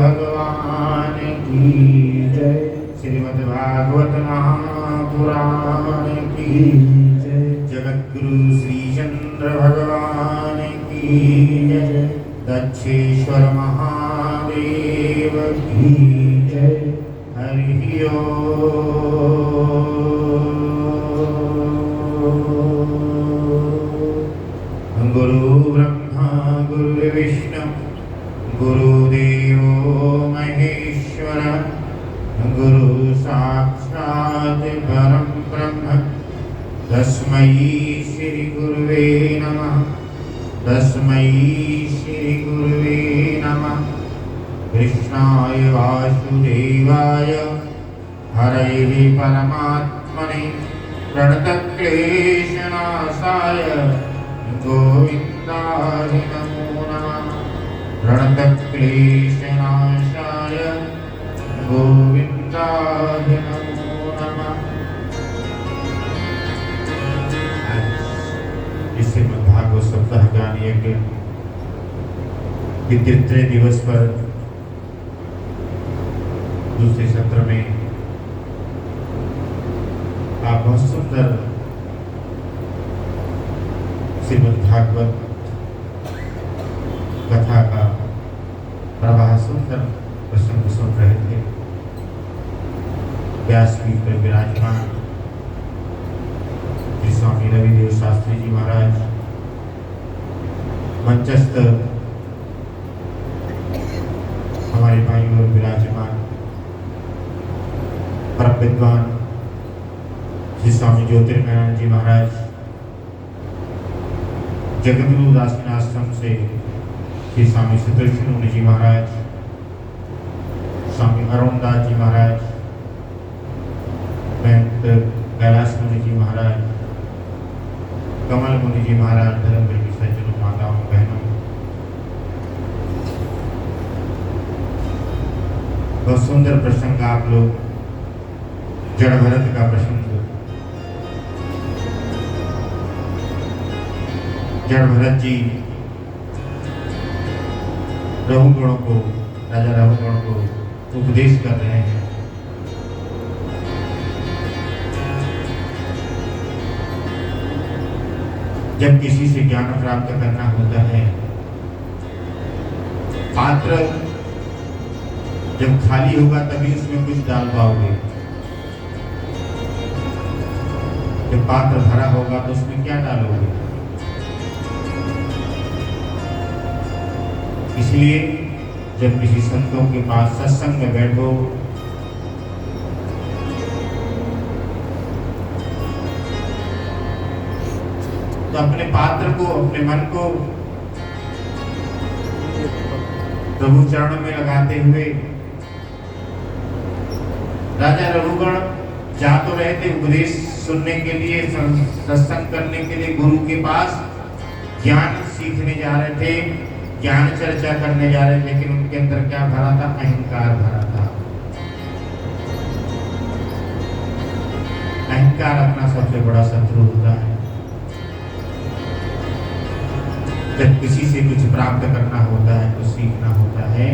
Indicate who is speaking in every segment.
Speaker 1: भगवान की जय। श्रीमद् भागवत महापुराण की जय। जगद्गुरु श्री चंद्र भगवान की जय। दक्षेश्वर महादेव की जय। हरि ओम। गुरु ब्रह्मा गुरु विष्णु गुरुदेवो महेश्वर गुरु साक्षात् परं ब्रह्म तस्मै श्री गुरुवे नमः। तस्मै श्री गुरुवे नमः। कृष्णाय वासुदेवाय हरये परमात्मने प्रणतक्लेशनाशाय गोविन्दाय नमो नमः। प्रणतक्लेशनाशाय गोविन्दाय नमो नमः। इस श्रीमद्भागवत सप्ताह ज्ञान यज्ञ के तृतीय दिवस पर दूसरे सत्र में आप बहुत सुंदर श्रीमद्भागवत कथा का प्रवाह सुंदर प्रसंग सुन रहे थे। व्यासपीठ पर विराजमान श्री स्वामी रविदेव शास्त्री जी महाराज, मंचस्थ हमारे भाई और विराजमान परम विद्वान श्री स्वामी ज्योतिर्मयानंद जी महाराज, जगद्गुरु दासीन आश्रम से श्री स्वामी सुदर्शन मुनि जी महाराज, स्वामी अरुणदास जी महाराज, महंत कैलाश मुनि जी महाराज, कमल मुनि जी महाराज, धर्म प्रेमी सज्जनों, माताओं, बहनों, बहुत सुंदर प्रसंग आप लोग जड़ भरत का प्रसंग, जड़ भरत जी रघुगणों को, राजा रघुगण को उपदेश कर रहे हैं। जब किसी से ज्ञान प्राप्त करना होता है, पात्र जब खाली होगा तभी उसमें कुछ डाल पाओगे। जब पात्र भरा होगा तो उसमें क्या डालोगे? इसलिए जब किसी संतों के पास सत्संग में बैठो तो अपने पात्र को, अपने मन को प्रभु चरणों में लगाते हुए, राजा रघुगण जा तो रहे थे उपदेश सुनने के लिए, सत्संग करने के लिए गुरु के पास ज्ञान सीखने जा रहे थे, ज्ञान चर्चा करने जा रहे थे, लेकिन उनके अंदर क्या भरा था? अहंकार भरा था। अहंकार अपना सबसे बड़ा शत्रु होता है। जब किसी से कुछ प्राप्त करना होता है, कुछ सीखना होता है,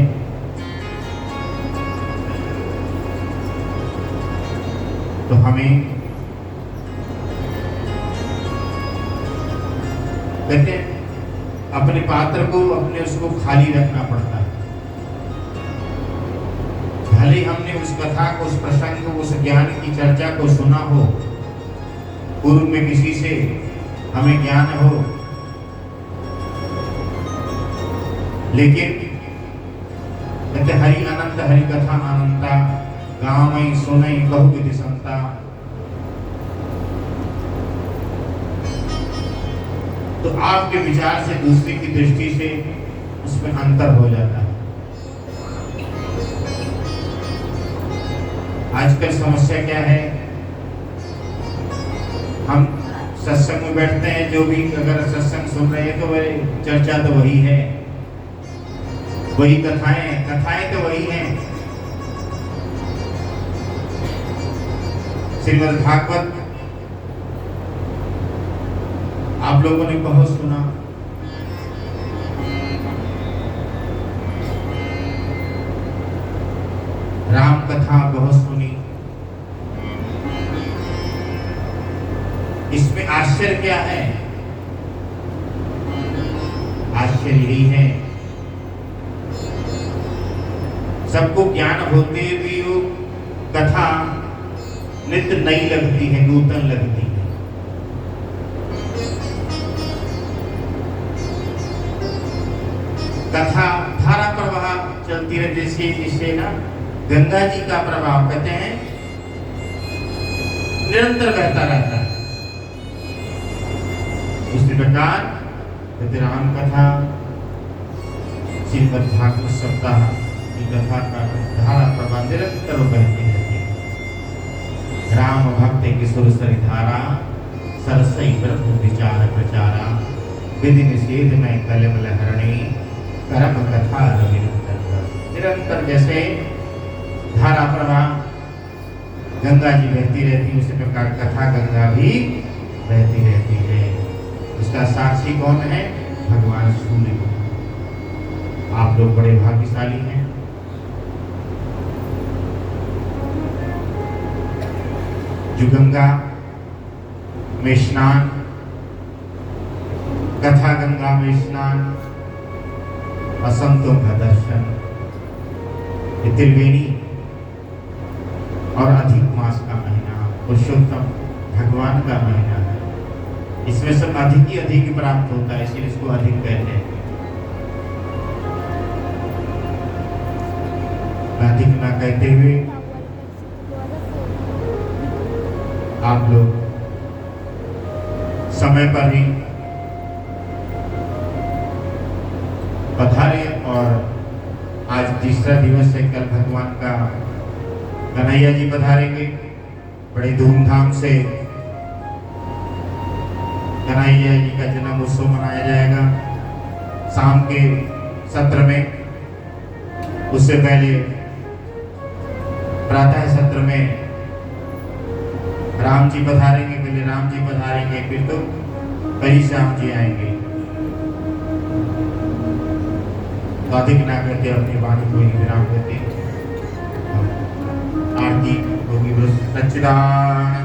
Speaker 1: तो हमें कहते हैं अपने पात्र को, अपने उसको खाली रखना पड़ता है। भले हमने उस कथा को, उस प्रसंग को, उस ज्ञान की चर्चा को सुना हो, पूर्व में किसी से हमें ज्ञान हो, लेकिन कहते हरि अनंत हरि कथा अनंता, गाँव में सुनई बहु विधि संता। तो आपके विचार से, दूसरे की दृष्टि से उसमें अंतर हो जाता है। आजकल समस्या क्या है? हम सत्संग में बैठते हैं, जो भी अगर सत्संग सुन रहे हैं तो वही चर्चा तो वही है, वही कथाएं तो वही हैं। श्रीमद् भागवत आप लोगों ने बहुत सुना, राम कथा बहुत सुनी। इसमें आश्चर्य क्या है? आश्चर्य यही है, सबको ज्ञान होते भी वो कथा नित्य नई लगती है, नूतन लगती है। कथा धारा प्रवाह चलती रहती है, जिससे ना गंगा जी का प्रभाव कहते हैं निरंतर बहता रहता है। उसी प्रकार राम कथा, श्रीमद् भागवत सप्ताह की कथा का धारा प्रवाह निरंतर बहती रहती है। राम भक्त किशोर सरि धारा, सरसई ब्रह्म विचार प्रचारा, विधि निषेध में कलम लहरणी, कर्म कथा निरंतर जैसे धारा प्रवाह गंगा जी बहती रहती, उसी प्रकार कथा गंगा भी बहती रहती है। इसका साक्षी कौन है? भगवान सूर्य। आप लोग बड़े भाग्यशाली हैं। जो गंगा में स्नान, कथा गंगा में स्नान, असंतों का दर्शन, ये त्रिवेणी और अधिक मास का महीना, पुरुषोत्तम भगवान का महीना है। इसमें सब अधिक ही अधिक प्राप्त होता है, इसलिए इसको अधिक कहते हैं। अधिक ना कहते हुए आप लोग समय पर ही पधारे। और आज तीसरा दिवस है, कल भगवान का कन्हैया जी पधारेंगे। बड़े धूमधाम से कन्हैया जी का जन्म उत्सव मनाया जाएगा शाम के सत्र में। उससे पहले प्रातः सत्र में राम जी पधारेंगे। पहले राम जी पधारेंगे, फिर तो कई श्याम जी आएंगे। तो अधिक ना करते अपनी वाणी को विराम देते। आरती होगी। सच्चिदानंद